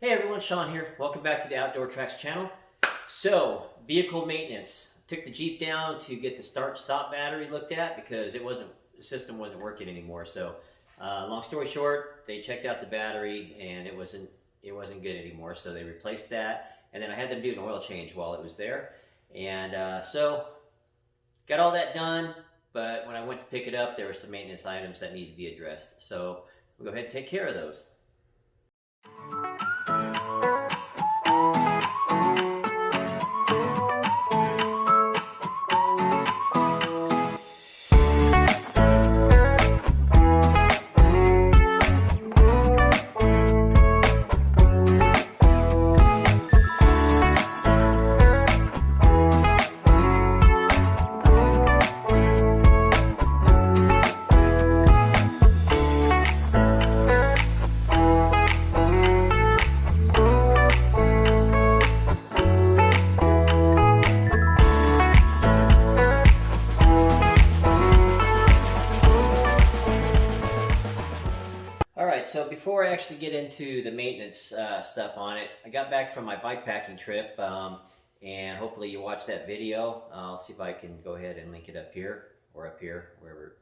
Hey everyone, Sean here. Welcome back to the Outdoor Tracks channel. So, vehicle maintenance. Took the Jeep down to get the start-stop battery looked at because the system wasn't working anymore. So, long story short, they checked out the battery and it wasn't good anymore. So they replaced that, and then I had them do an oil change while it was there. And so, got all that done. But when I went to pick it up, there were some maintenance items that needed to be addressed. So we'll go ahead and take care of those. Alright, so before I actually get into the maintenance stuff on it, I got back from my bikepacking trip, and hopefully you watched that video. I'll see if I can go ahead and link it up here, or up here, wherever,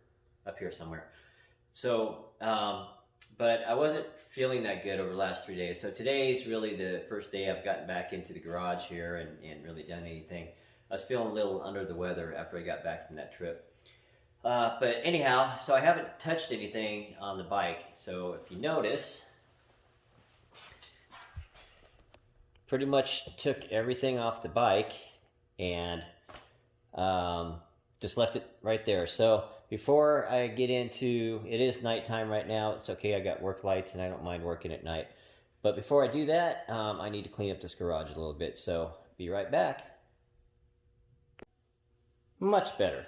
up here somewhere. So, but I wasn't feeling that good over the last 3 days, so today's really the first day I've gotten back into the garage here and really done anything. I was feeling a little under the weather after I got back from that trip. But anyhow, so I haven't touched anything on the bike. So if you notice, pretty much took everything off the bike and just left it right there. So before I get into, it is nighttime right now. It's okay, I got work lights and I don't mind working at night. But before I do that, I need to clean up this garage a little bit. So be right back. Much better.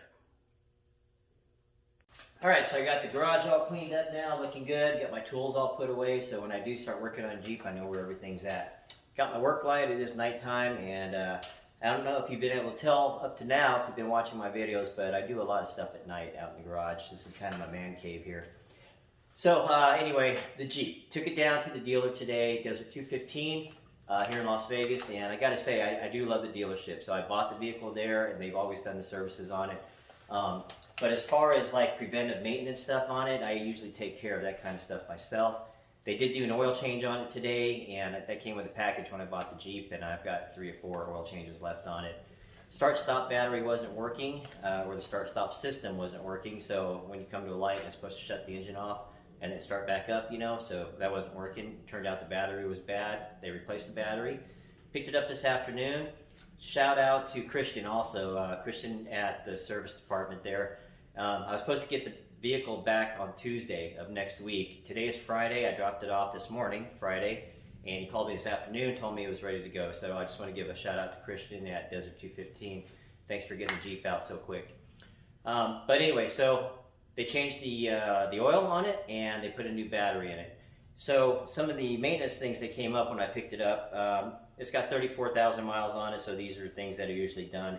Alright, so I got the garage all cleaned up now, looking good. Got my tools all put away, so when I do start working on Jeep, I know where everything's at. Got my work light, it is nighttime, and I don't know if you've been able to tell up to now if you've been watching my videos, but I do a lot of stuff at night out in the garage. This is kind of my man cave here. So anyway, the Jeep. Took it down to the dealer today, Desert 215 here in Las Vegas, and I gotta say, I do love the dealership. So I bought the vehicle there, and they've always done the services on it. But as far as like preventive maintenance stuff on it, I usually take care of that kind of stuff myself. They did do an oil change on it today, and that came with a package when I bought the Jeep, and I've got 3 or 4 oil changes left on it. Start-stop battery wasn't working, or the start-stop system wasn't working, so when you come to a light, it's supposed to shut the engine off and then start back up, you know, so that wasn't working. Turned out the battery was bad. They replaced the battery. Picked it up this afternoon. Shout out to Christian also, Christian at the service department there. I was supposed to get the vehicle back on Tuesday of next week. Today is Friday. I dropped it off this morning, Friday, and he called me this afternoon, told me it was ready to go. So I just want to give a shout out to Christian at Desert 215. Thanks for getting the Jeep out so quick. But anyway, so they changed the oil on it and they put a new battery in it. So some of the maintenance things that came up when I picked it up, it's got 34,000 miles on it, so these are things that are usually done.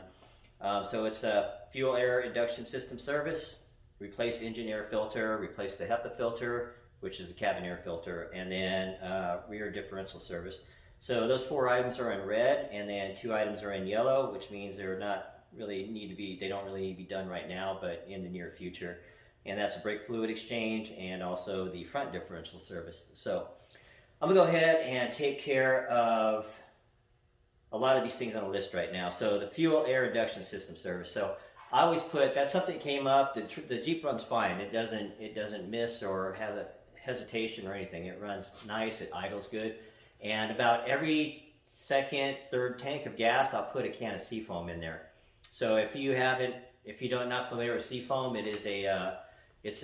So it's a fuel air induction system service, replace engine air filter, replace the HEPA filter, which is the cabin air filter, and then rear differential service. So those 4 items are in red, and then 2 items are in yellow, which means they don't really need to be done right now, but in the near future. And that's a brake fluid exchange and also the front differential service. So I'm gonna go ahead and take care of a lot of these things on the list right now. So the fuel air induction system service. So I always put, that's something that came up, the Jeep runs fine. It doesn't miss or has a hesitation or anything. It runs nice, it idles good. And about every second, third tank of gas, I'll put a can of Seafoam in there. So if you're not familiar with Seafoam, it is it's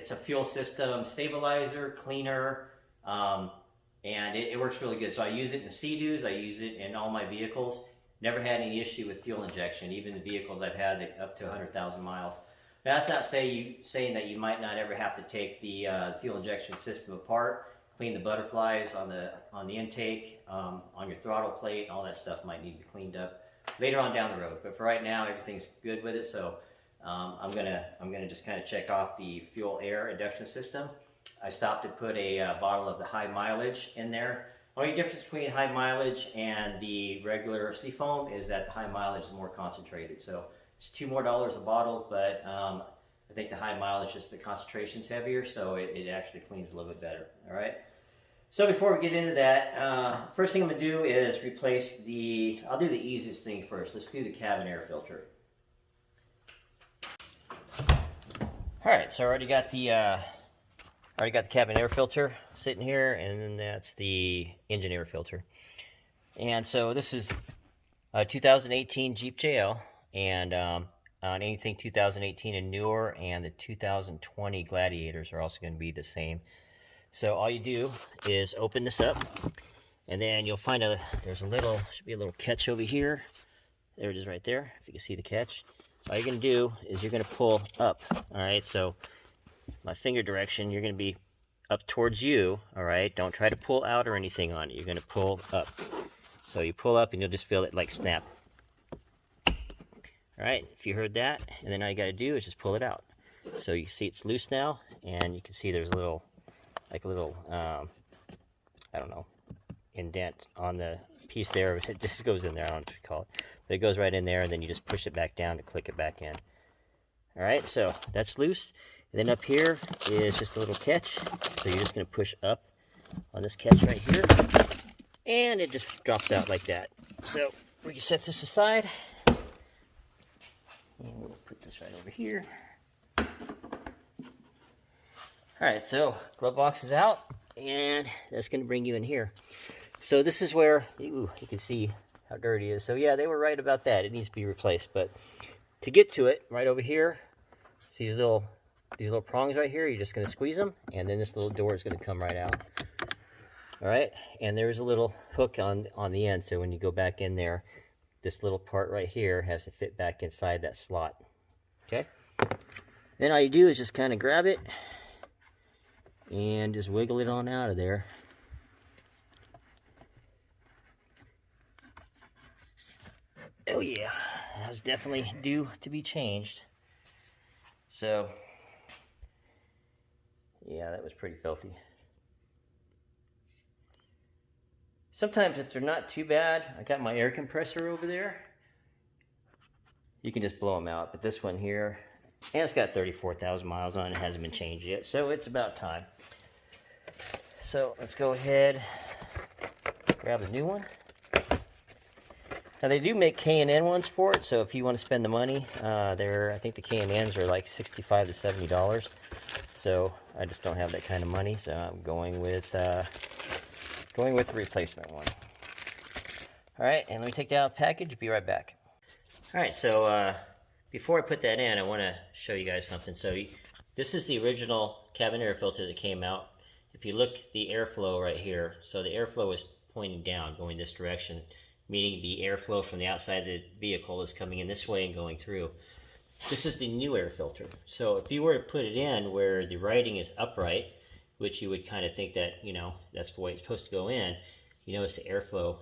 a fuel system stabilizer, cleaner, and it works really good. So I use it in Sea-Doos, I use it in all my vehicles. Never had any issue with fuel injection, even the vehicles I've had up to 100,000 miles. Now that's not saying that you might not ever have to take the fuel injection system apart, clean the butterflies on the intake, on your throttle plate, all that stuff might need to be cleaned up later on down the road. But for right now, everything's good with it, so I'm gonna just kind of check off the fuel air induction system. I stopped and put a bottle of the high mileage in there. Only difference between high mileage and the regular seafoam is that the high mileage is more concentrated. So it's $2 more a bottle, but I think the high mileage, just the concentration's heavier, so it actually cleans a little bit better. All right. So before we get into that, first thing I'm gonna do is replace I'll do the easiest thing first. Let's do the cabin air filter. All right, so I already got the cabin air filter sitting here, and then that's the engine air filter. And so this is a 2018 Jeep JL, and on anything 2018 and newer, and the 2020 Gladiators are also going to be the same. So all you do is open this up, and then you'll find should be a little catch over here. There it is right there, if you can see the catch. So all you're going to do is you're going to pull up, all right? So my finger direction, you're going to be up towards you, all right? Don't try to pull out or anything on it. You're going to pull up. So you pull up and you'll just feel it like snap. All right, if you heard that, and then all you got to do is just pull it out. So you see it's loose now, and you can see there's a little, I don't know, indent on the piece there. It just goes in there, I don't know what you call it. But it goes right in there, and then you just push it back down to click it back in. All right, so that's loose. And then up here is just a little catch. So you're just going to push up on this catch right here, and it just drops out like that. So we can set this aside, and we'll put this right over here. All right, so glove box is out, and that's going to bring you in here. So this is where, you can see how dirty it is. So yeah, they were right about that. It needs to be replaced. But to get to it, right over here, see these little prongs right here, you're just going to squeeze them, and then this little door is going to come right out. All right, and there's a little hook on the end, so when you go back in there, this little part right here has to fit back inside that slot. Okay, then all you do is just kind of grab it and just wiggle it on out of there. Oh yeah, that was definitely due to be changed. So yeah, that was pretty filthy. Sometimes if they're not too bad, I got my air compressor over there. You can just blow them out, but this one here, and it's got 34,000 miles on it, hasn't been changed yet, so it's about time. So let's go ahead, grab a new one. Now they do make K&N ones for it, so if you want to spend the money, I think the K&Ns are like $65 to $70. So I just don't have that kind of money, so I'm going with the replacement one. All right, and let me take that out of the package. Be right back. All right, so before I put that in, I want to show you guys something. So this is the original cabin air filter that came out. If you look, the airflow right here, so the airflow is pointing down, going this direction, meaning the airflow from the outside of the vehicle is coming in this way and going through. This is the new air filter. So if you were to put it in where the writing is upright, which you would kind of think that, that's the way it's supposed to go in, you notice the airflow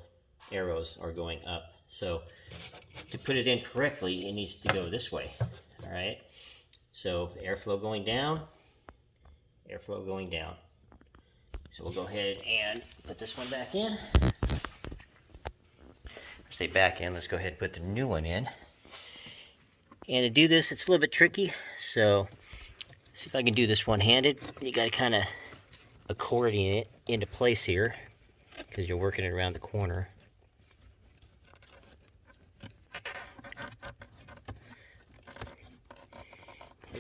arrows are going up. So to put it in correctly, it needs to go this way. All right. So airflow going down, airflow going down. So we'll go ahead and put this one back in. Stay back in. Let's go ahead and put the new one in. And to do this, it's a little bit tricky. So see if I can do this one-handed. You got to kind of accordion it into place here because you're working it around the corner.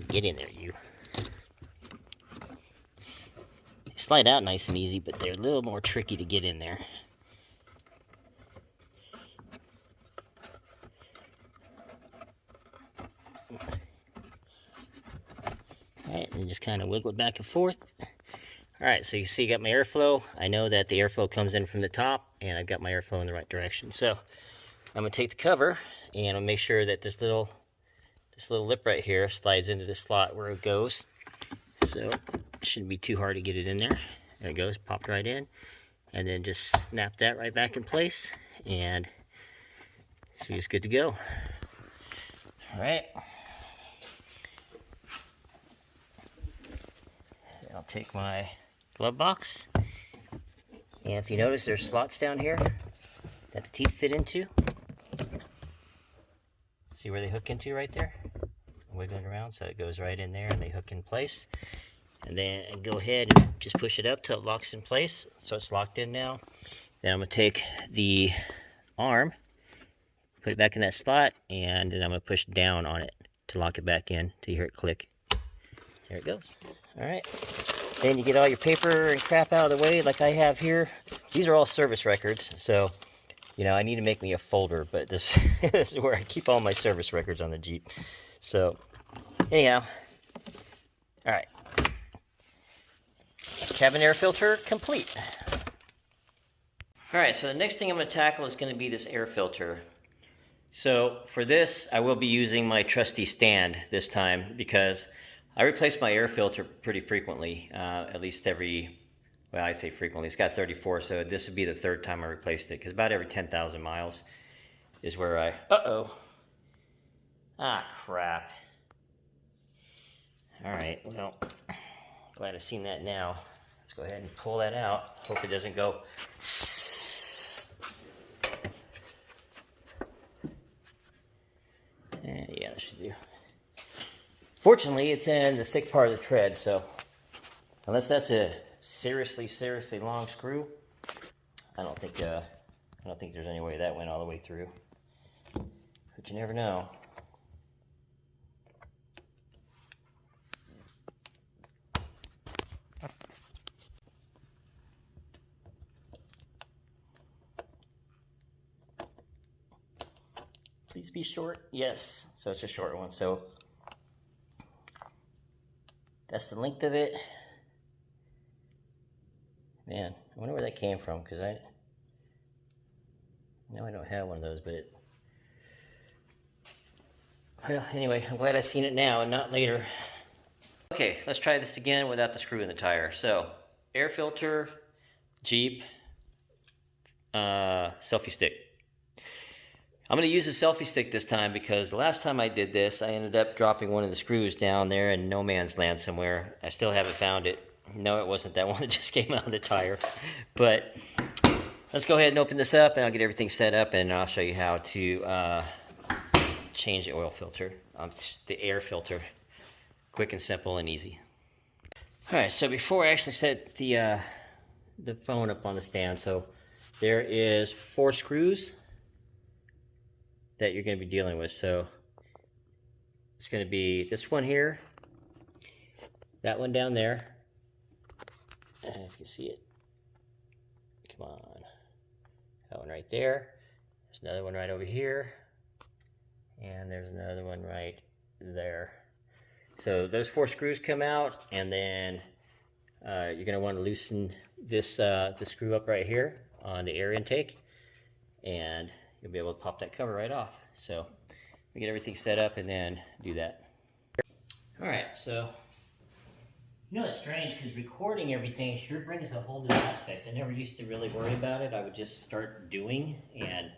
Get in there, you. They slide out nice and easy, but they're a little more tricky to get in there. Alright, and just kind of wiggle it back and forth. Alright, so you see I got my airflow. I know that the airflow comes in from the top, and I've got my airflow in the right direction. So I'm going to take the cover, and I'll make sure that this little lip right here slides into the slot where it goes. So it shouldn't be too hard to get it in there. There it goes, popped right in. And then just snap that right back in place, and she's good to go. Alright. I'll take my glove box, and if you notice there's slots down here that the teeth fit into. See where they hook into right there? Wiggling around so it goes right in there and they hook in place. And then go ahead and just push it up till it locks in place. So it's locked in now. Then I'm going to take the arm, put it back in that slot, and then I'm going to push down on it to lock it back in till you hear it click. There it goes. Alright. Then you get all your paper and crap out of the way like I have here. These are all service records, so you know I need to make me a folder, but this, this is where I keep all my service records on the Jeep. So anyhow, alright. Cabin air filter complete. Alright, so the next thing I'm going to tackle is going to be this air filter. So for this, I will be using my trusty stand this time because I replace my air filter pretty frequently, at least every, well, I'd say frequently. It's got 34, so this would be the third time I replaced it, because about every 10,000 miles is where I, ah, crap. Alright, well, glad I've seen that now. Let's go ahead and pull that out. Hope it doesn't go. Yeah, that should do. Fortunately, it's in the thick part of the tread, so unless that's a seriously long screw, I don't think there's any way that went all the way through. But you never know. Please be short. Yes, so it's a short one. So that's the length of it. Man, I wonder where that came from, because I don't have one of those, but well, anyway, I'm glad I've seen it now and not later. Okay, let's try this again without the screw in the tire. So, air filter, Jeep, selfie stick. I'm going to use a selfie stick this time because the last time I did this, I ended up dropping one of the screws down there in no man's land somewhere. I still haven't found it. No, it wasn't that one that just came out of the tire. But let's go ahead and open this up, and I'll get everything set up, and I'll show you how to change the oil filter, the air filter. Quick and simple and easy. All right, so before I actually set the phone up on the stand, so there is 4 screws that you're going to be dealing with. So it's going to be this one here, that one down there, and if you see it, come on, that one right there, there's another one right over here, and there's another one right there. So those 4 screws come out, and then you're going to want to loosen this the screw up right here on the air intake, and you'll be able to pop that cover right off. So we get everything set up and then do that. All right, so you know it's strange because recording everything sure brings a whole new aspect. I never used to really worry about it. I would just start doing and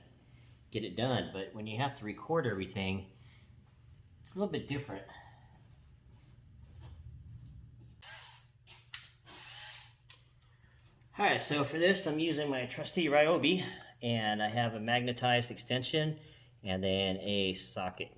get it done. But when you have to record everything, it's a little bit different. All right, so for this, I'm using my trusty Ryobi, and I have a magnetized extension and then a socket.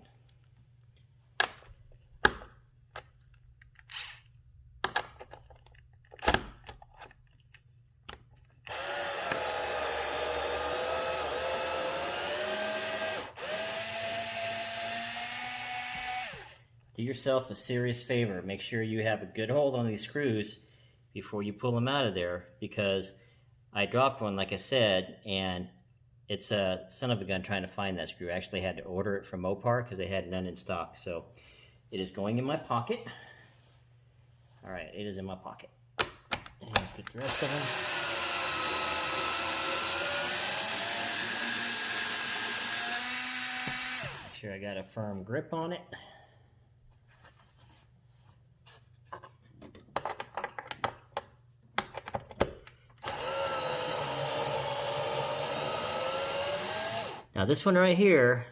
Do yourself a serious favor. Make sure you have a good hold on these screws before you pull them out of there, because I dropped one, like I said, and it's a son of a gun trying to find that screw. I actually had to order it from Mopar because they had none in stock. So it is going in my pocket. All right, it is in my pocket. And let's get the rest of them. Make sure I got a firm grip on it. Now this one right here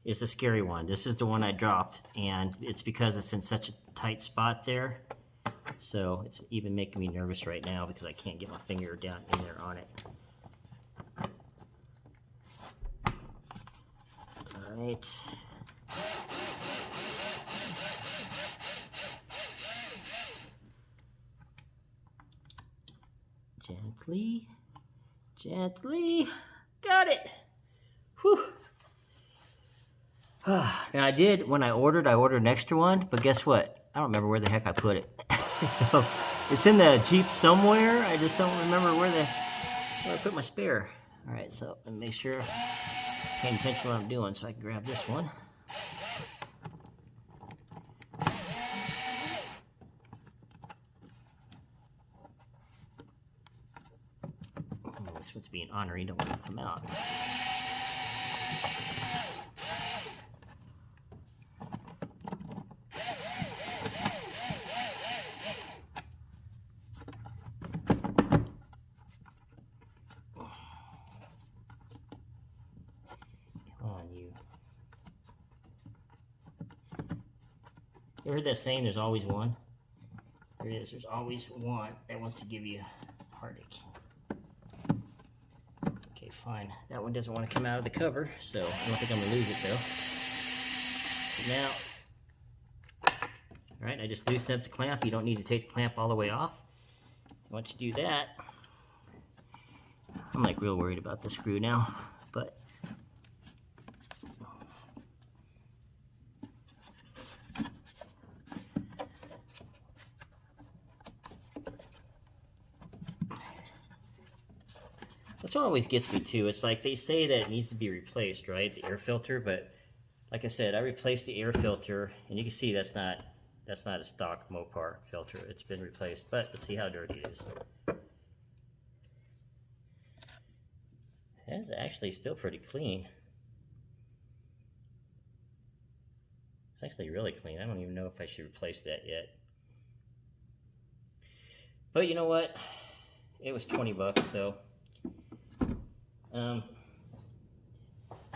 is the scary one. This is the one I dropped, and it's because it's in such a tight spot there. So it's even making me nervous right now because I can't get my finger down in there on it. All right. Gently, gently, got it. Whew. Now I did, when I ordered an extra one, but guess what? I don't remember where the heck I put it. So it's in the Jeep somewhere. I just don't remember where I put my spare. All right, so let me make sure I'm paying attention to what I'm doing so I can grab this one. Oh, this one's being ornery, don't want to come out. You heard that saying, there's always one? There is, there's always one that wants to give you a heartache. Okay, fine. That one doesn't want to come out of the cover, so I don't think I'm going to lose it though. Now, alright, I just loosened up the clamp. You don't need to take the clamp all the way off. Once you do that, I'm like real worried about the screw now, but that's what always gets me too. It's like they say that it needs to be replaced, right? The air filter, but like I said, I replaced the air filter, and you can see that's not a stock Mopar filter. It's been replaced, but let's see how dirty it is. That's actually still pretty clean. It's actually really clean. I don't even know if I should replace that yet. But you know what? It was 20 bucks, so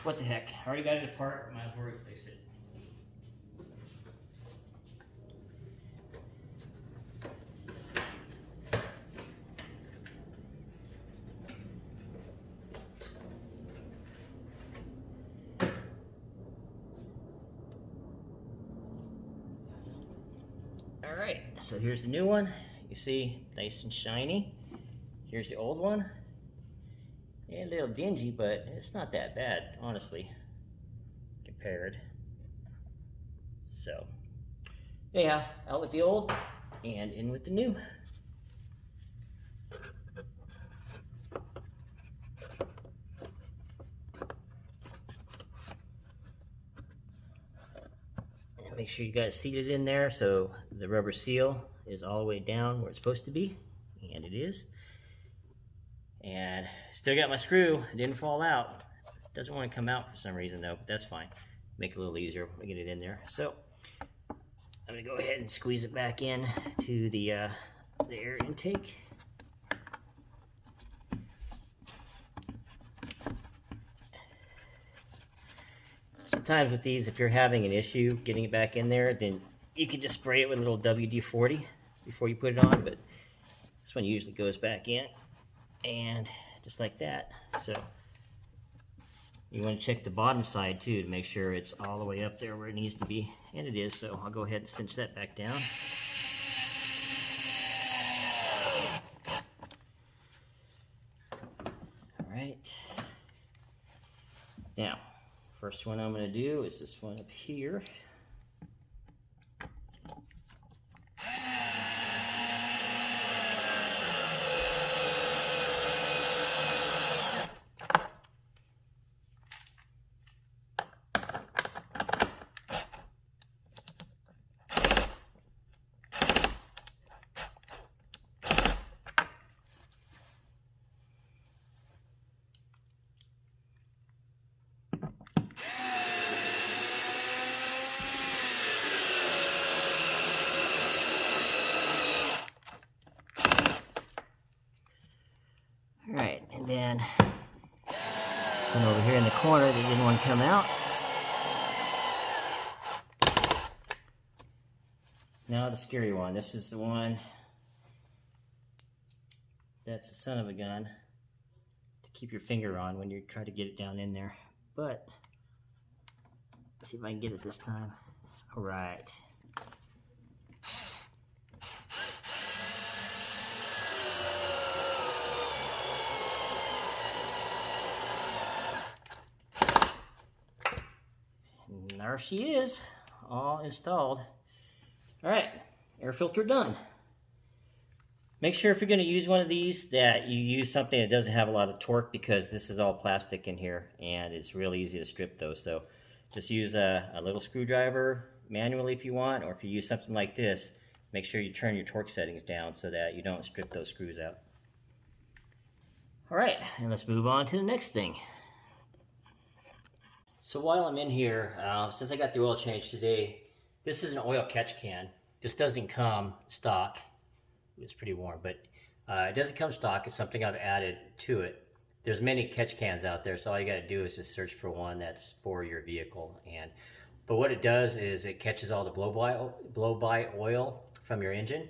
what the heck? I already got it apart, might as well replace it. Alright, so here's the new one. You see, nice and shiny. Here's the old one. A little dingy, but it's not that bad, honestly, compared. So, yeah, out with the old and in with the new. And make sure you got it seated in there so the rubber seal is all the way down where it's supposed to be, and it is. And still got my screw, it didn't fall out. Doesn't want to come out for some reason though, but that's fine. Make it a little easier when we get it in there. So I'm gonna go ahead and squeeze it back in to the air intake. Sometimes with these, if you're having an issue getting it back in there, then you can just spray it with a little WD-40 before you put it on, but this one usually goes back in. And just like that. So you want to check the bottom side too to make sure it's all the way up there where it needs to be, and it is. So I'll go ahead and cinch that back down. All right. Now, first one I'm going to do is this one up here. Alright, and then one over here in the corner that didn't want to come out. Now the scary one. This is the one that's a son of a gun to keep your finger on when you try to get it down in there. But let's see if I can get it this time. All right. And there she is, all installed. All right, air filter done. Make sure if you're going to use one of these that you use something that doesn't have a lot of torque, because this is all plastic in here and it's really easy to strip those. So just use a little screwdriver manually if you want, or if you use something like this, make sure you turn your torque settings down so that you don't strip those screws out. All right, and let's move on to the next thing. So while I'm in here, since I got the oil change today, this is an oil catch can. This doesn't come stock. It's pretty warm, but it doesn't come stock. It's something I've added to it. There's many catch cans out there, so all you got to do is just search for one that's for your vehicle. But what it does is it catches all the blow-by oil from your engine,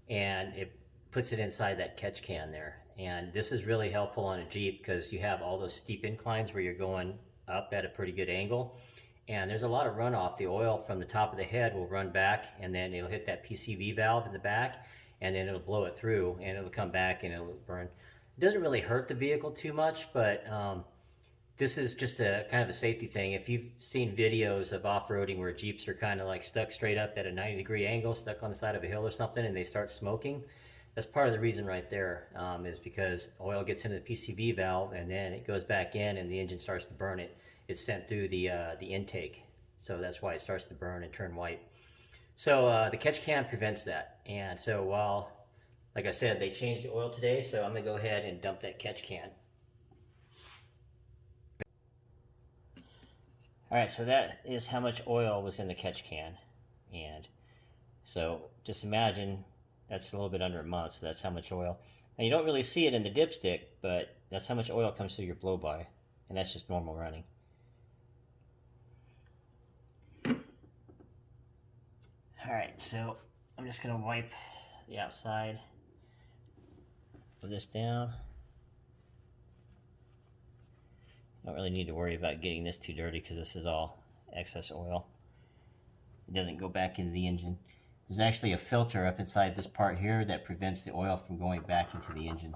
and it puts it inside that catch can there. And this is really helpful on a Jeep because you have all those steep inclines where you're going up at a pretty good angle, and there's a lot of runoff. The oil from the top of the head will run back, and then it'll hit that PCV valve in the back, and then it'll blow it through, and it'll come back and it'll burn. It doesn't really hurt the vehicle too much, but this is just a kind of a safety thing. If you've seen videos of off-roading where Jeeps are kind of like stuck straight up at a 90-degree angle, stuck on the side of a hill or something, and they start smoking, that's part of the reason right there, is because oil gets into the PCV valve, and then it goes back in, and the engine starts to burn it. It's sent through the intake, so that's why it starts to burn and turn white. So the catch can prevents that. And so while, like I said, they changed the oil today, so I'm going to go ahead and dump that catch can. All right, so that is how much oil was in the catch can. And so just imagine that's a little bit under a month, so that's how much oil. Now you don't really see it in the dipstick, but that's how much oil comes through your blow-by, and that's just normal running. Alright, so I'm just going to wipe the outside of this down. Don't really need to worry about getting this too dirty because this is all excess oil. It doesn't go back into the engine. There's actually a filter up inside this part here that prevents the oil from going back into the engine.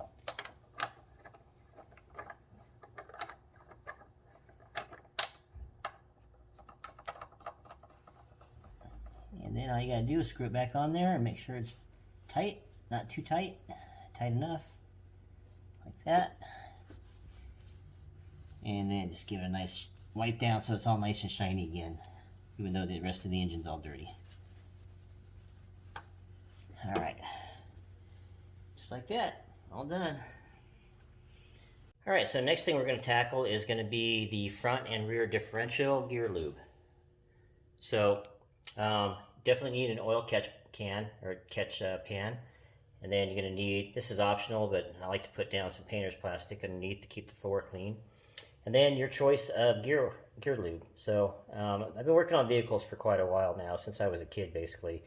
And then all you gotta do is screw it back on there and make sure it's tight, not too tight, tight enough, like that. And then just give it a nice wipe down so it's all nice and shiny again, even though the rest of the engine's all dirty. Alright, just like that, all done. Alright, so next thing we're going to tackle is going to be the front and rear differential gear lube. So definitely need an oil catch can or catch pan, and then you're going to need, this is optional, but I like to put down some painter's plastic underneath to keep the floor clean. And then your choice of gear lube. So I've been working on vehicles for quite a while now, since I was a kid basically,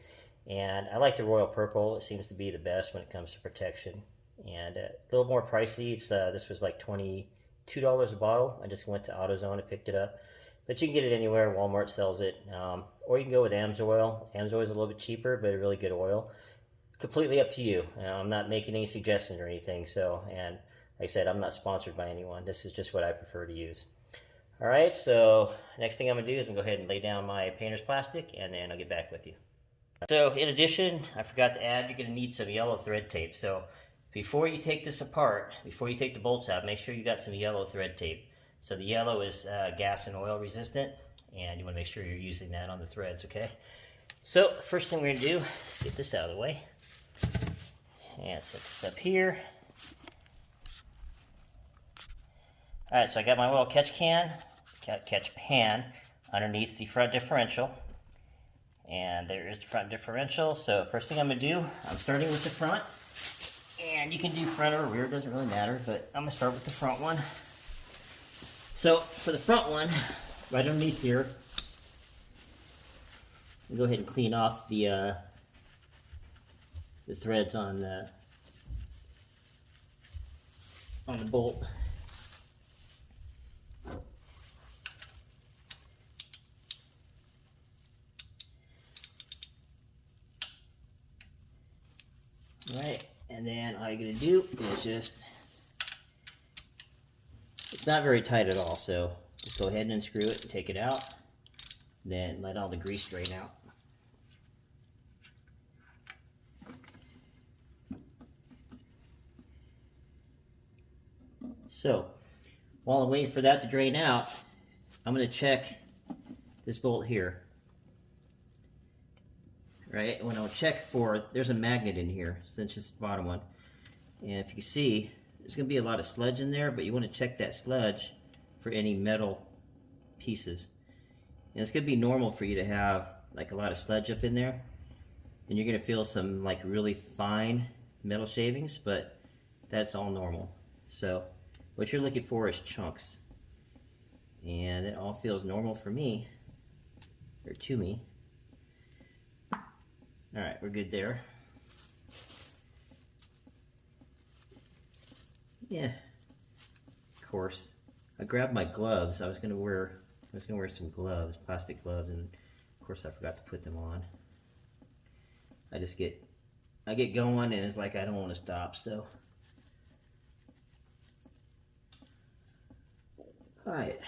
and I like the royal purple. It seems to be the best when it comes to protection, and a little more pricey. It's this was like $22 a bottle. I just went to AutoZone and picked it up, but you can get it anywhere. Walmart sells it, or you can go with AMSOIL. AMSOIL is a little bit cheaper, but a really good oil. Completely up to you. I'm not making any suggestions or anything. So, and like I said, I'm not sponsored by anyone. This is just what I prefer to use. All right, so next thing I'm gonna do is I'm gonna go ahead and lay down my painter's plastic, and then I'll get back with you. So in addition, I forgot to add, you're gonna need some yellow thread tape. So before you take this apart, before you take the bolts out, make sure you got some yellow thread tape. So the yellow is gas and oil resistant, and you wanna make sure you're using that on the threads, okay? So first thing we're gonna do is get this out of the way. And set this up here. All right, so I got my oil catch pan underneath the front differential. And there is the front differential. So first thing I'm gonna do, I'm starting with the front. And you can do front or rear, doesn't really matter, but I'm gonna start with the front one. So for the front one, right underneath here, we'll go ahead and clean off the the threads on the bolt. Alright, and then all you're going to do is just, it's not very tight at all, so just go ahead and unscrew it and take it out. Then let all the grease drain out. So, while I'm waiting for that to drain out, I'm going to check this bolt here. Right, when I'll check for, there's a magnet in here, since it's the bottom one. And if you see, there's going to be a lot of sludge in there, but you want to check that sludge for any metal pieces. And it's going to be normal for you to have like a lot of sludge up in there. And you're going to feel some like really fine metal shavings, but that's all normal. So what you're looking for is chunks. And it all feels normal for me, or to me. Alright, we're good there. Yeah, of course. I grabbed my gloves. I was gonna wear some gloves, plastic gloves, and of course I forgot to put them on. I get going and it's like I don't want to stop, so. Alright.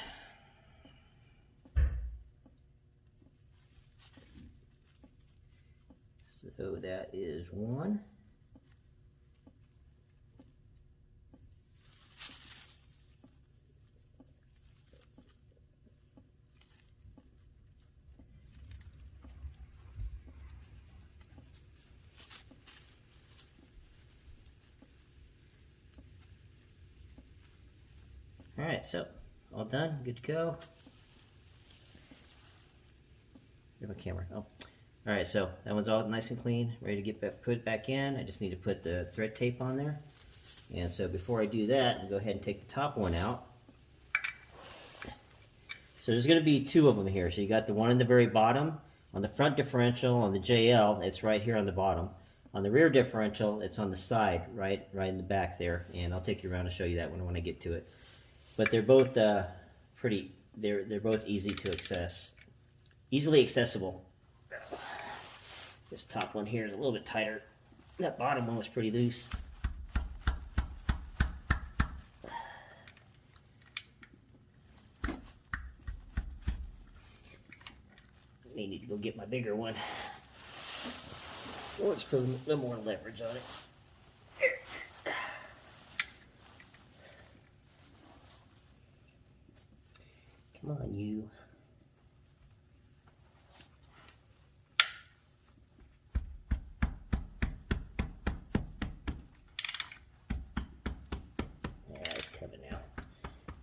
So that is one. All right, so all done, good to go. Here's my camera. Oh. All right, so that one's all nice and clean, ready to get put back in. I just need to put the thread tape on there. And so before I do that, I'll go ahead and take the top one out. So there's going to be two of them here. So you got the one in the very bottom. On the front differential, on the JL, it's right here on the bottom. On the rear differential, it's on the side, right in the back there. And I'll take you around and show you that one when I get to it. But they're both they're both easily accessible. This top one here is a little bit tighter. That bottom one was pretty loose. May need to go get my bigger one. Or just put a little more leverage on it. Come on, you.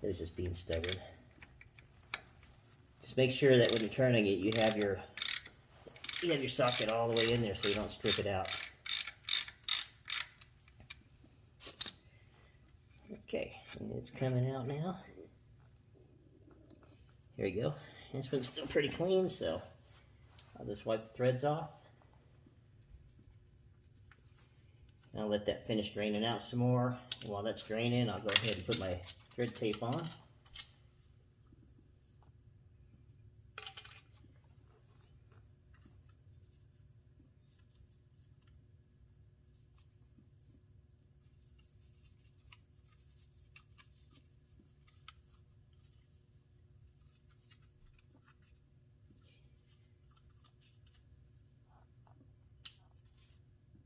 It was just being stubborn. Just make sure that when you're turning it, you have your socket all the way in there so you don't strip it out. Okay, and it's coming out now. Here we go. This one's still pretty clean, so I'll just wipe the threads off. I'll let that finish draining out some more. And while that's draining, I'll go ahead and put my thread tape on.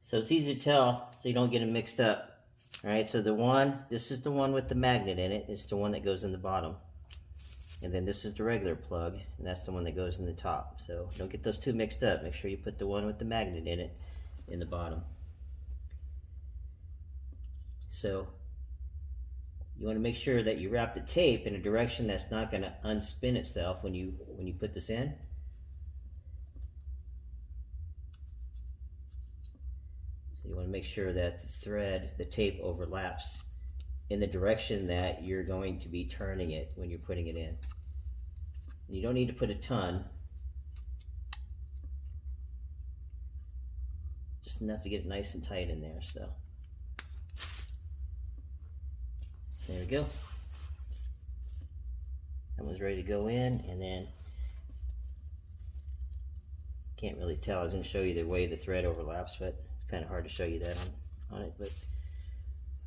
So it's easy to tell so you don't get them mixed up. Alright, so this is the one with the magnet in it. It's the one that goes in the bottom. And then this is the regular plug, and that's the one that goes in the top. So don't get those two mixed up. Make sure you put the one with the magnet in it in the bottom. So you want to make sure that you wrap the tape in a direction that's not going to unspin itself when you put this in. So you want to make sure that the tape overlaps in the direction that you're going to be turning it when you're putting it in. You don't need to put a ton. just enough to get it nice and tight in there. So there we go. That one's ready to go in, and then can't really tell. I was going to show you the way the thread overlaps, but it's kind of hard to show you that on it. But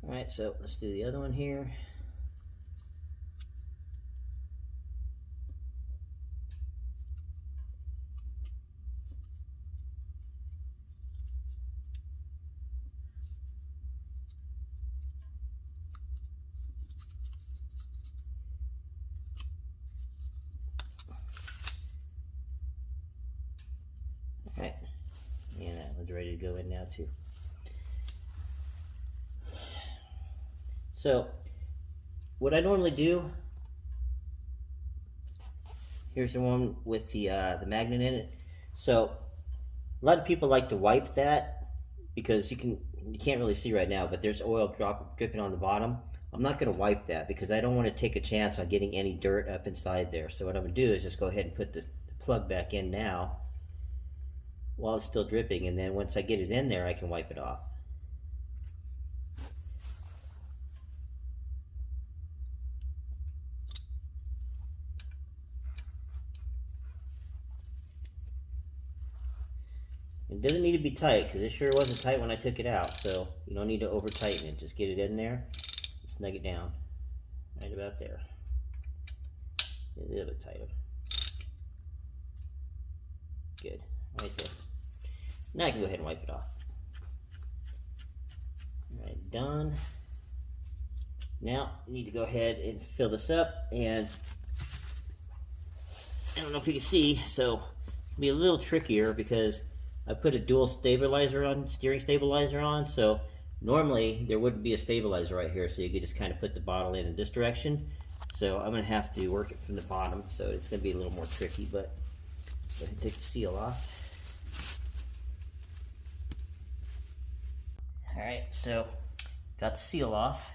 all right, so let's do the other one here. Alright, and that one's ready to go in now too. So, what I normally do, here's the one with the magnet in it. So, a lot of people like to wipe that because you can't really see right now, but there's oil dripping on the bottom. I'm not going to wipe that because I don't want to take a chance on getting any dirt up inside there. So what I'm going to do is just go ahead and put the plug back in now while it's still dripping, and then once I get it in there, I can wipe it off. It doesn't need to be tight because it sure wasn't tight when I took it out, so you don't need to over tighten it. Just get it in there, snug it down, right about there. A little bit tighter. Good, right there. Now I can go ahead and wipe it off. Alright, done. Now you need to go ahead and fill this up, and I don't know if you can see, so it'll be a little trickier because I put a dual stabilizer on, steering stabilizer on, so normally there wouldn't be a stabilizer right here, so you could just kind of put the bottle in this direction. So I'm going to have to work it from the bottom, so it's going to be a little more tricky, but go ahead and take the seal off. Alright, so got the seal off.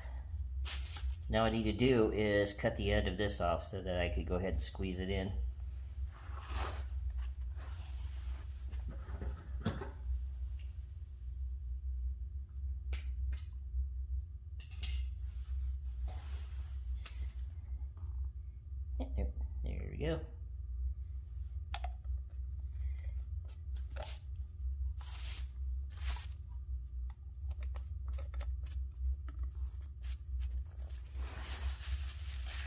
Now what I need to do is cut the end of this off so that I could go ahead and squeeze it in. There we go.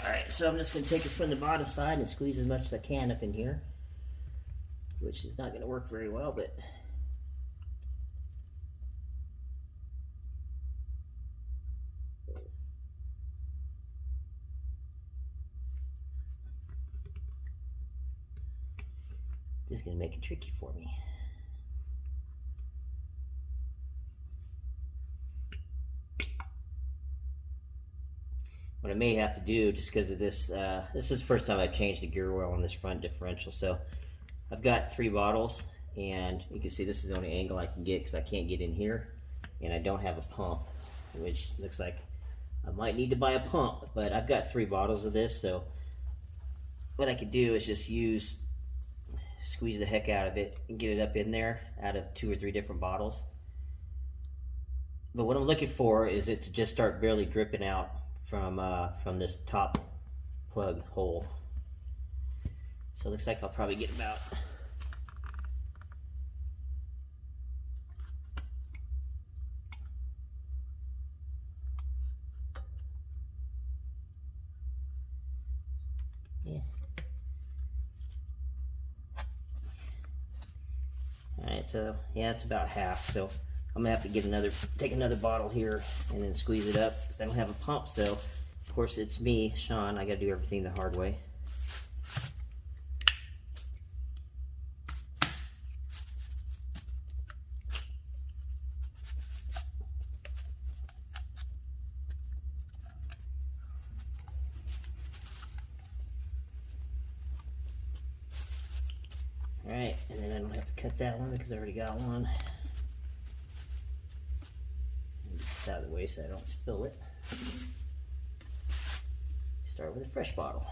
Alright, so I'm just going to take it from the bottom side and squeeze as much as I can up in here, which is not going to work very well, but this is going to make it tricky for me. What I may have to do, just because of this, this is the first time I've changed the gear oil on this front differential, so I've got 3 bottles, and you can see this is the only angle I can get because I can't get in here, and I don't have a pump, which looks like I might need to buy a pump, but I've got 3 bottles of this, so what I could do is just squeeze the heck out of it and get it up in there out of 2 or 3 different bottles. But what I'm looking for is it to just start barely dripping out from this top plug hole. So it looks like I'll probably get about Alright, so yeah, it's about half. So I'm gonna have to take another bottle here and then squeeze it up because I don't have a pump. So of course it's me, Sean. I gotta do everything the hard way. Alright, and then I don't have to cut that one because I already got one. Get this out of the way so I don't spill it. Start with a fresh bottle.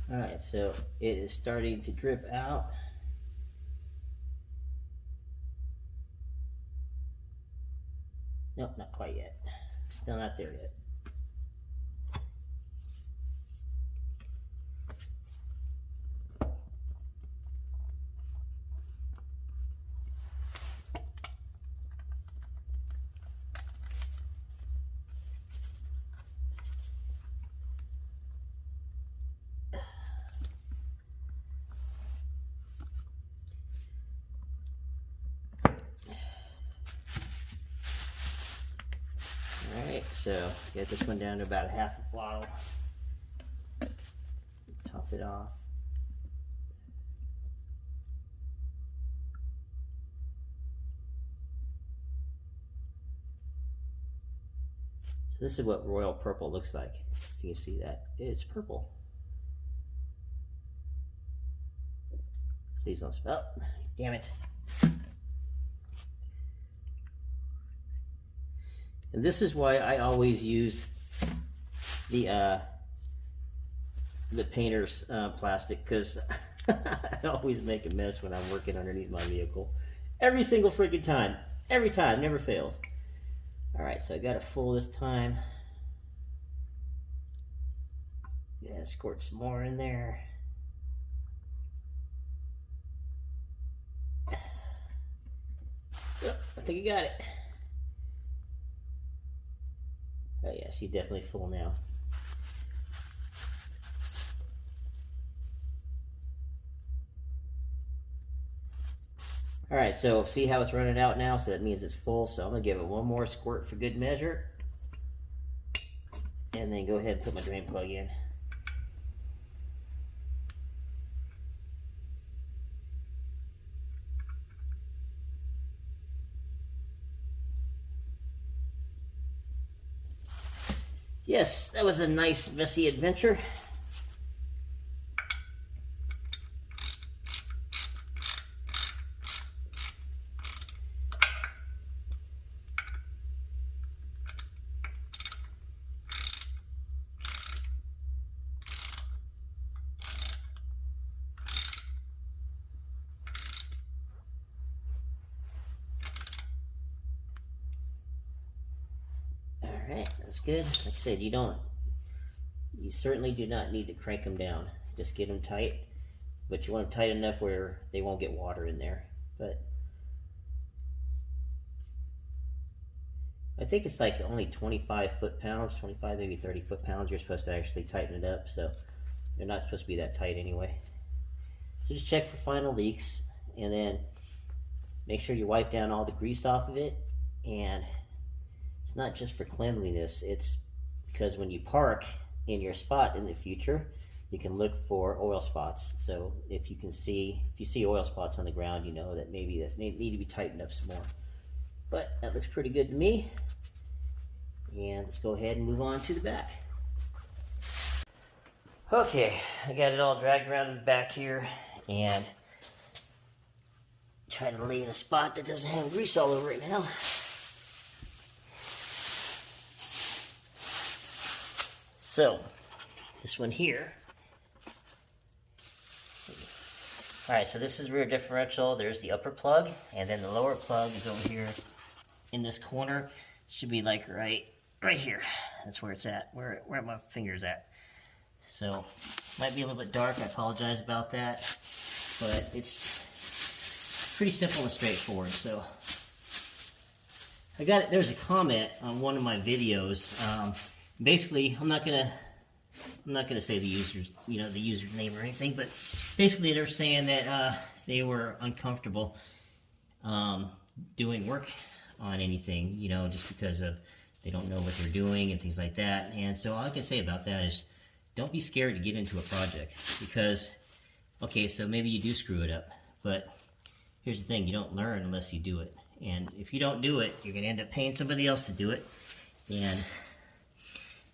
Alright, so it is starting to drip out. Nope, not quite yet. Still not there yet. Alright, so get this one down to about a half a bottle. Top it off. So this is what royal purple looks like. If you can see that, it's purple. Please don't smell. Damn it. And this is why I always use the painter's plastic, because I always make a mess when I'm working underneath my vehicle. Every single freaking time. Every time. Never fails. Alright, so I got it full this time. Yeah, squirt some more in there. Yep, I think I got it. Oh yeah, she's definitely full now. Alright, so see how it's running out now? So that means it's full. So I'm going to give it one more squirt for good measure. And then go ahead and put my drain plug in. Yes, that was a nice messy adventure. Alright, that's good. Like I said, you certainly do not need to crank them down. Just get them tight, but you want them tight enough where they won't get water in there. But I think it's like only 25 foot-pounds, 25, maybe 30 foot-pounds. You're supposed to actually tighten it up, so they're not supposed to be that tight anyway. So just check for final leaks, and then make sure you wipe down all the grease off of it. And it's not just for cleanliness, it's because when you park in your spot in the future, you can look for oil spots. So if you see oil spots on the ground, you know that maybe that need to be tightened up some more. But that looks pretty good to me. And let's go ahead and move on to the back. Okay, I got it all dragged around in the back here, and try to lay in a spot that doesn't have grease all over it now. So, this one here. Alright, so this is rear differential. There's the upper plug, and then the lower plug is over here in this corner. Should be like right here. That's where it's at, where my finger's at. So, might be a little bit dark. I apologize about that. But it's pretty simple and straightforward. So, there's a comment on one of my videos. Basically, I'm not gonna say the user's, the username or anything, but basically they're saying that they were uncomfortable doing work on anything, just because of they don't know what they're doing and things like that. And so all I can say about that is, don't be scared to get into a project, because, okay, so maybe you do screw it up, but here's the thing: you don't learn unless you do it. And if you don't do it, you're gonna end up paying somebody else to do it. And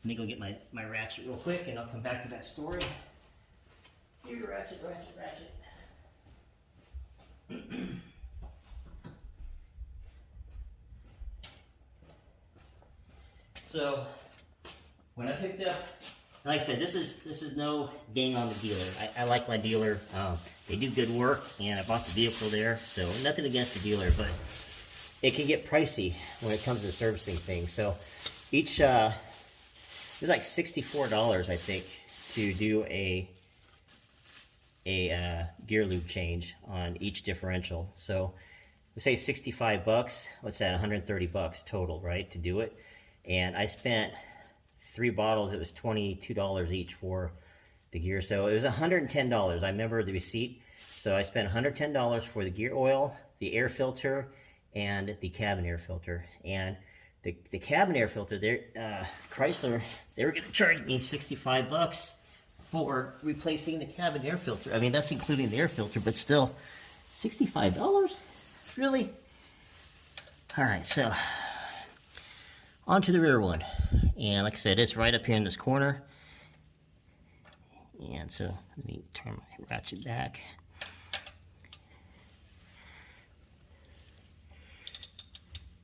let me go get my ratchet real quick, and I'll come back to that story. Here, ratchet. So, when I picked up like I said, this is no ding on the dealer. I like my dealer. They do good work, and I bought the vehicle there, so nothing against the dealer, but it can get pricey when it comes to servicing things. So each, it was like $64, I think, to do a gear lube change on each differential. So let's say 65 bucks. What's that? 130 bucks total, right, to do it. And I spent 3 bottles. It was $22 each for the gear. So it was $110. I remember the receipt. So I spent $110 for the gear oil, the air filter, and the cabin air filter. And the cabin air filter, Chrysler, they were going to charge me 65 bucks for replacing the cabin air filter. I mean, that's including the air filter, but still, $65? Really? All right, so onto the rear one. And like I said, it's right up here in this corner. And so let me turn my ratchet back.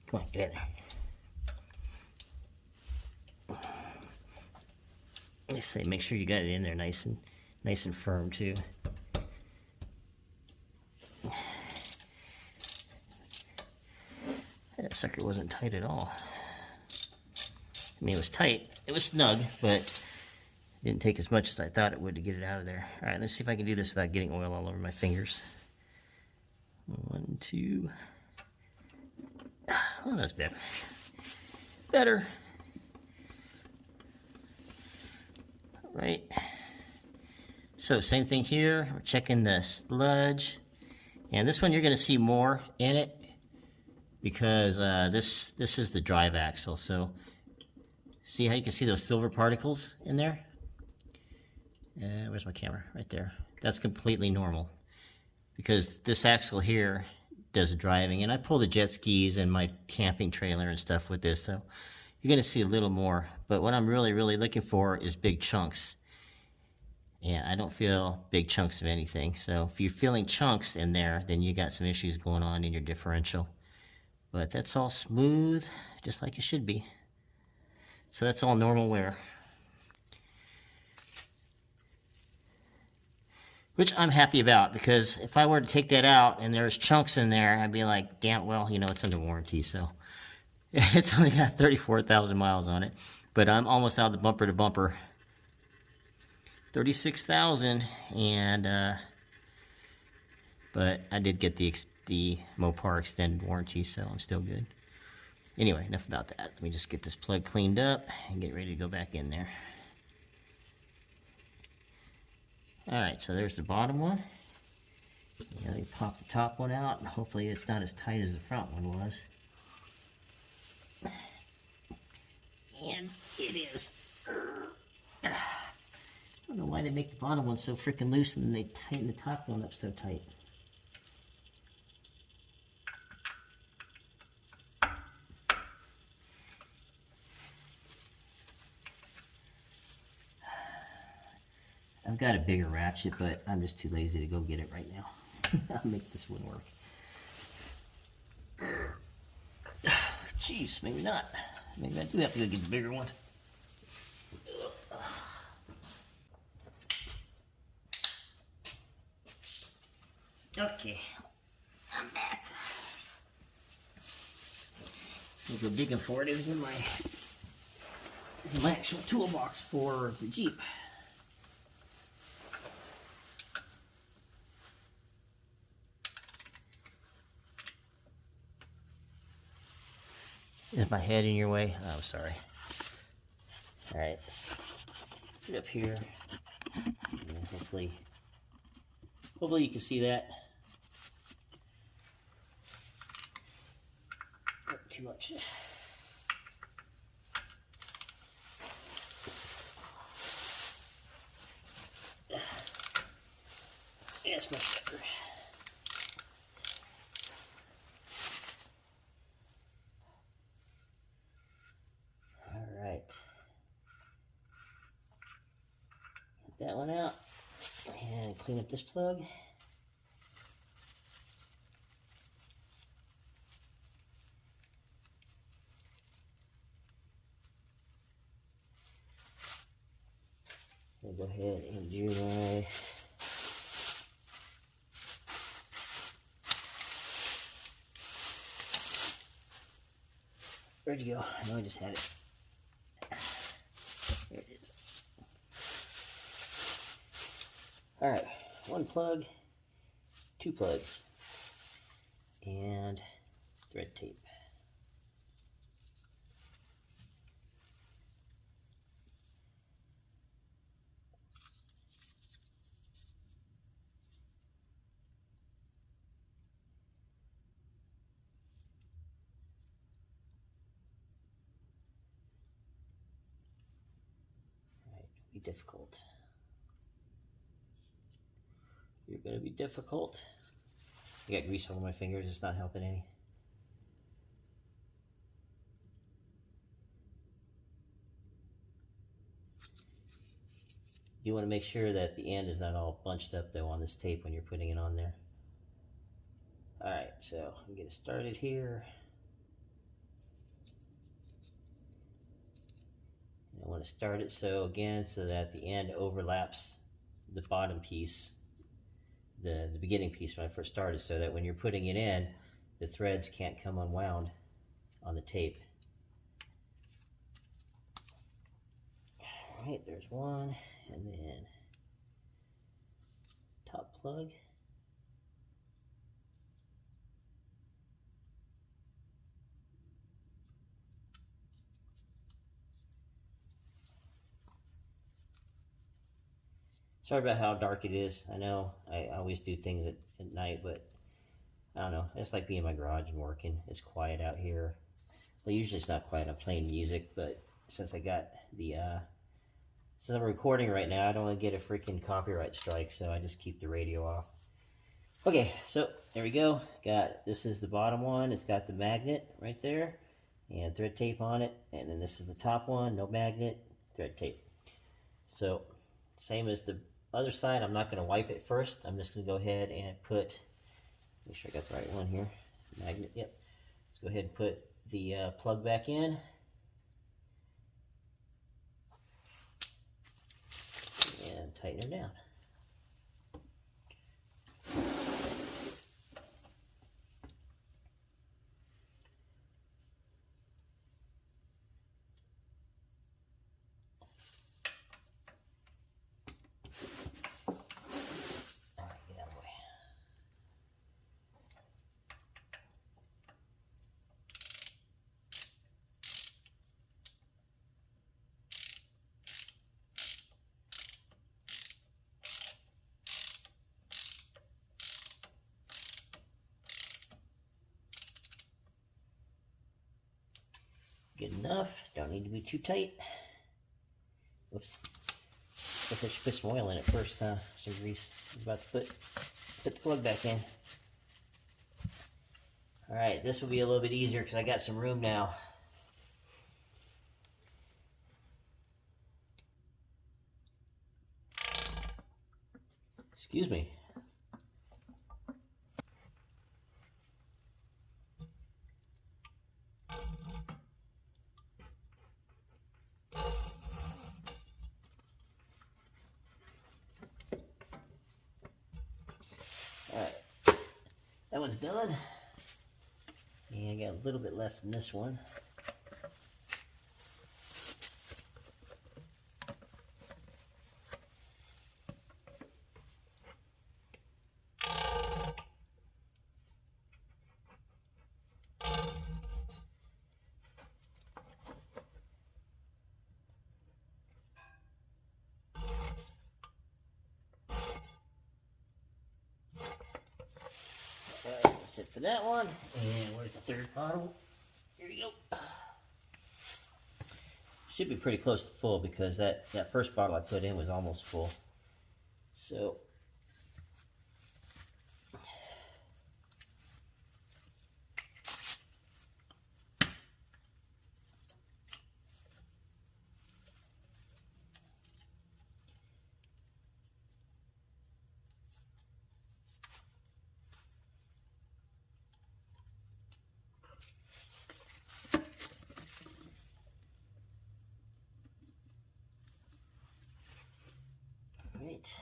Come on, get in there. They say make sure you got it in there nice and firm too. That sucker wasn't tight at all. I mean, it was tight. It was snug, but it didn't take as much as I thought it would to get it out of there. All right, let's see if I can do this without getting oil all over my fingers. 1, 2. Oh, that's better. Better. Right. So same thing here. We're checking the sludge, and this one you're going to see more in it because this is the drive axle. So see how you can see those silver particles in there? Where's my camera? Right there. That's completely normal because this axle here does the driving, and I pull the jet skis and my camping trailer and stuff with this, so you're going to see a little more. But what I'm really looking for is big chunks, and I don't feel big chunks of anything. So if you're feeling chunks in there, then you got some issues going on in your differential. But that's all smooth, just like it should be. So that's all normal wear, which I'm happy about, because if I were to take that out and there's chunks in there, I'd be like, damn, well, you know, it's under warranty, so it's only got 34,000 miles on it, but I'm almost out of the bumper to bumper. 36,000, and but I did get the Mopar extended warranty, so I'm still good. Anyway, enough about that. Let me just get this plug cleaned up and get ready to go back in there. Alright, so there's the bottom one. Let me pop the top one out, and hopefully it's not as tight as the front one was. And it is. I don't know why they make the bottom one so freaking loose and then they tighten the top one up so tight. I've got a bigger ratchet, but I'm just too lazy to go get it right now. I'll make this one work. Jeez, maybe not. Maybe I do have to go get the bigger one. Okay, I'm back. I'll go digging for it. It was in my actual toolbox for the Jeep. Is my head in your way? Oh, sorry. Alright, let's get up here. And hopefully you can see that. Not too much. Yeah, it's much better. Alright. Get that one out. And clean up this plug. go ahead and do my where'd you go? I know I just had it. There it is. Alright, 1 plug, 2 plugs, and thread tape. Be difficult. You're going to be difficult. I got grease all over my fingers, it's not helping any. You want to make sure that the end is not all bunched up though on this tape when you're putting it on there. Alright, so I'm getting started here. I want to start it so that the end overlaps the bottom piece, the beginning piece when I first started, so that when you're putting it in, the threads can't come unwound on the tape. Alright, there's one, and then top plug. Sorry about how dark it is. I know I always do things at night, but I don't know. It's like being in my garage and working. It's quiet out here. Well, usually it's not quiet. I'm playing music, but since I got the, since I'm recording right now, I don't want to get a freaking copyright strike, so I just keep the radio off. Okay, so there we go. This is the bottom one. It's got the magnet right there and thread tape on it. And then this is the top one, no magnet, thread tape. So same as the other side, I'm not going to wipe it first. I'm just going to go ahead and make sure I got the right one here. Magnet, yep. Let's go ahead and put the plug back in. And tighten her down. Good enough. Don't need to be too tight. Whoops. I should put some oil in it first, huh? Some grease. I'm about to put the plug back in. Alright, this will be a little bit easier because I got some room now. Excuse me. Alright, that one's done. And I got a little bit left in this one. Alright, that's it for that one. And where's the third bottle? Here we go. Should be pretty close to full because that first bottle I put in was almost full. So Right.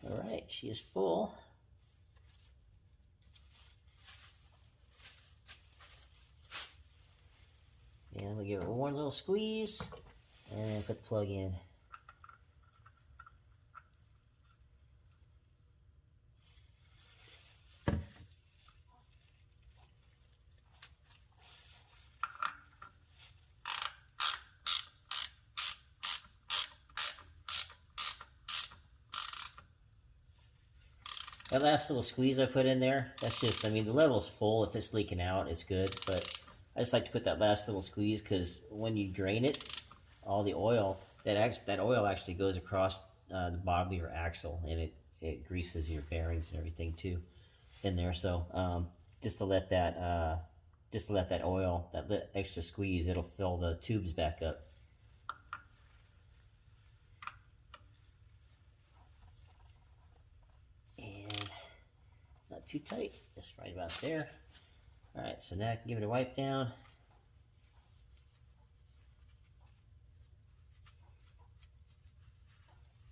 All right, she is full. And we give it one little squeeze and then put the plug in. That last little squeeze I put in there, that's just, I mean, the level's full. If it's leaking out, it's good. But I just like to put that last little squeeze because when you drain it, all the oil, that oil actually goes across the bottom of your axle, and it greases your bearings and everything too in there. So just to let that oil, that extra squeeze, it'll fill the tubes back up. Not too tight, just right about there. All right, so now I can give it a wipe down.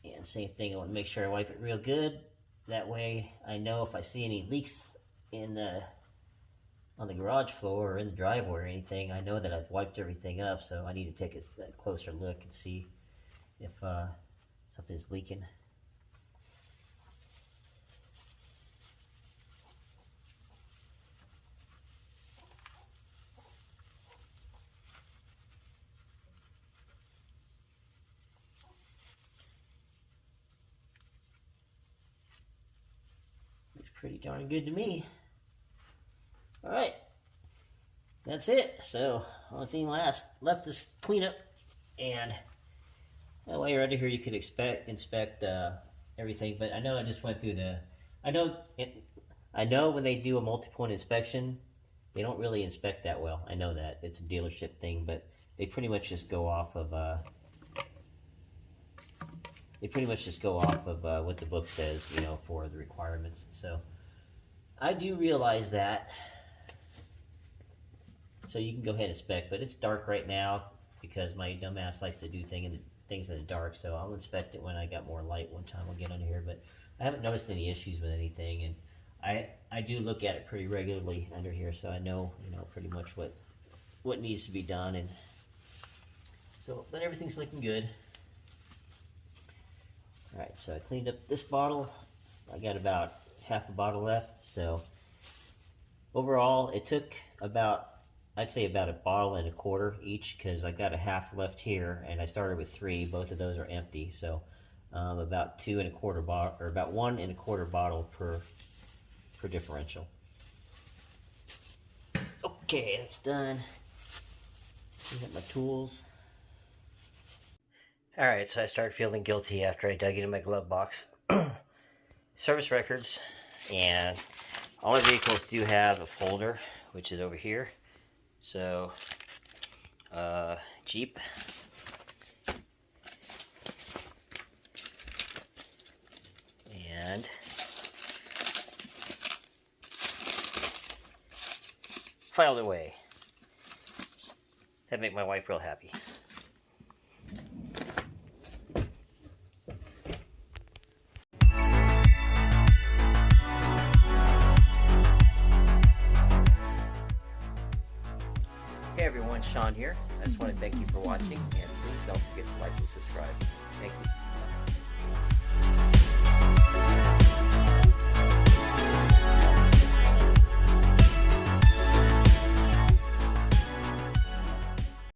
And same thing, I want to make sure I wipe it real good. That way I know if I see any leaks on the garage floor or in the driveway or anything, I know that I've wiped everything up, so I need to take a closer look and see if something's leaking. Looks pretty darn good to me. All right, that's it. So only thing left is cleanup, and while you're under here, you could inspect everything. But I know I just went through I know when they do a multi-point inspection, they don't really inspect that well. I know that it's a dealership thing, but they pretty much just go off of what the book says, you know, for the requirements. So I do realize that. So you can go ahead and inspect, but it's dark right now because my dumbass likes to do things in the dark. So I'll inspect it when I got more light one time. I'll get under here, but I haven't noticed any issues with anything, and I do look at it pretty regularly under here, so I know, you know, pretty much what needs to be done. And so, but everything's looking good. All right, so I cleaned up this bottle. I got about half a bottle left. So overall, it took about, I'd say about a bottle and a quarter each, because I got a half left here, and I started with 3. Both of those are empty, so about 2 1/4 bottle, or about 1 1/4 bottle per differential. Okay, that's done. Get my tools. All right, so I started feeling guilty after I dug into my glove box. Service records, and all our vehicles do have a folder, which is over here. So, Jeep, and filed away. That'd make my wife real happy. Hey everyone, Sean here. I just want to thank you for watching, and please don't forget to like and subscribe. Thank you.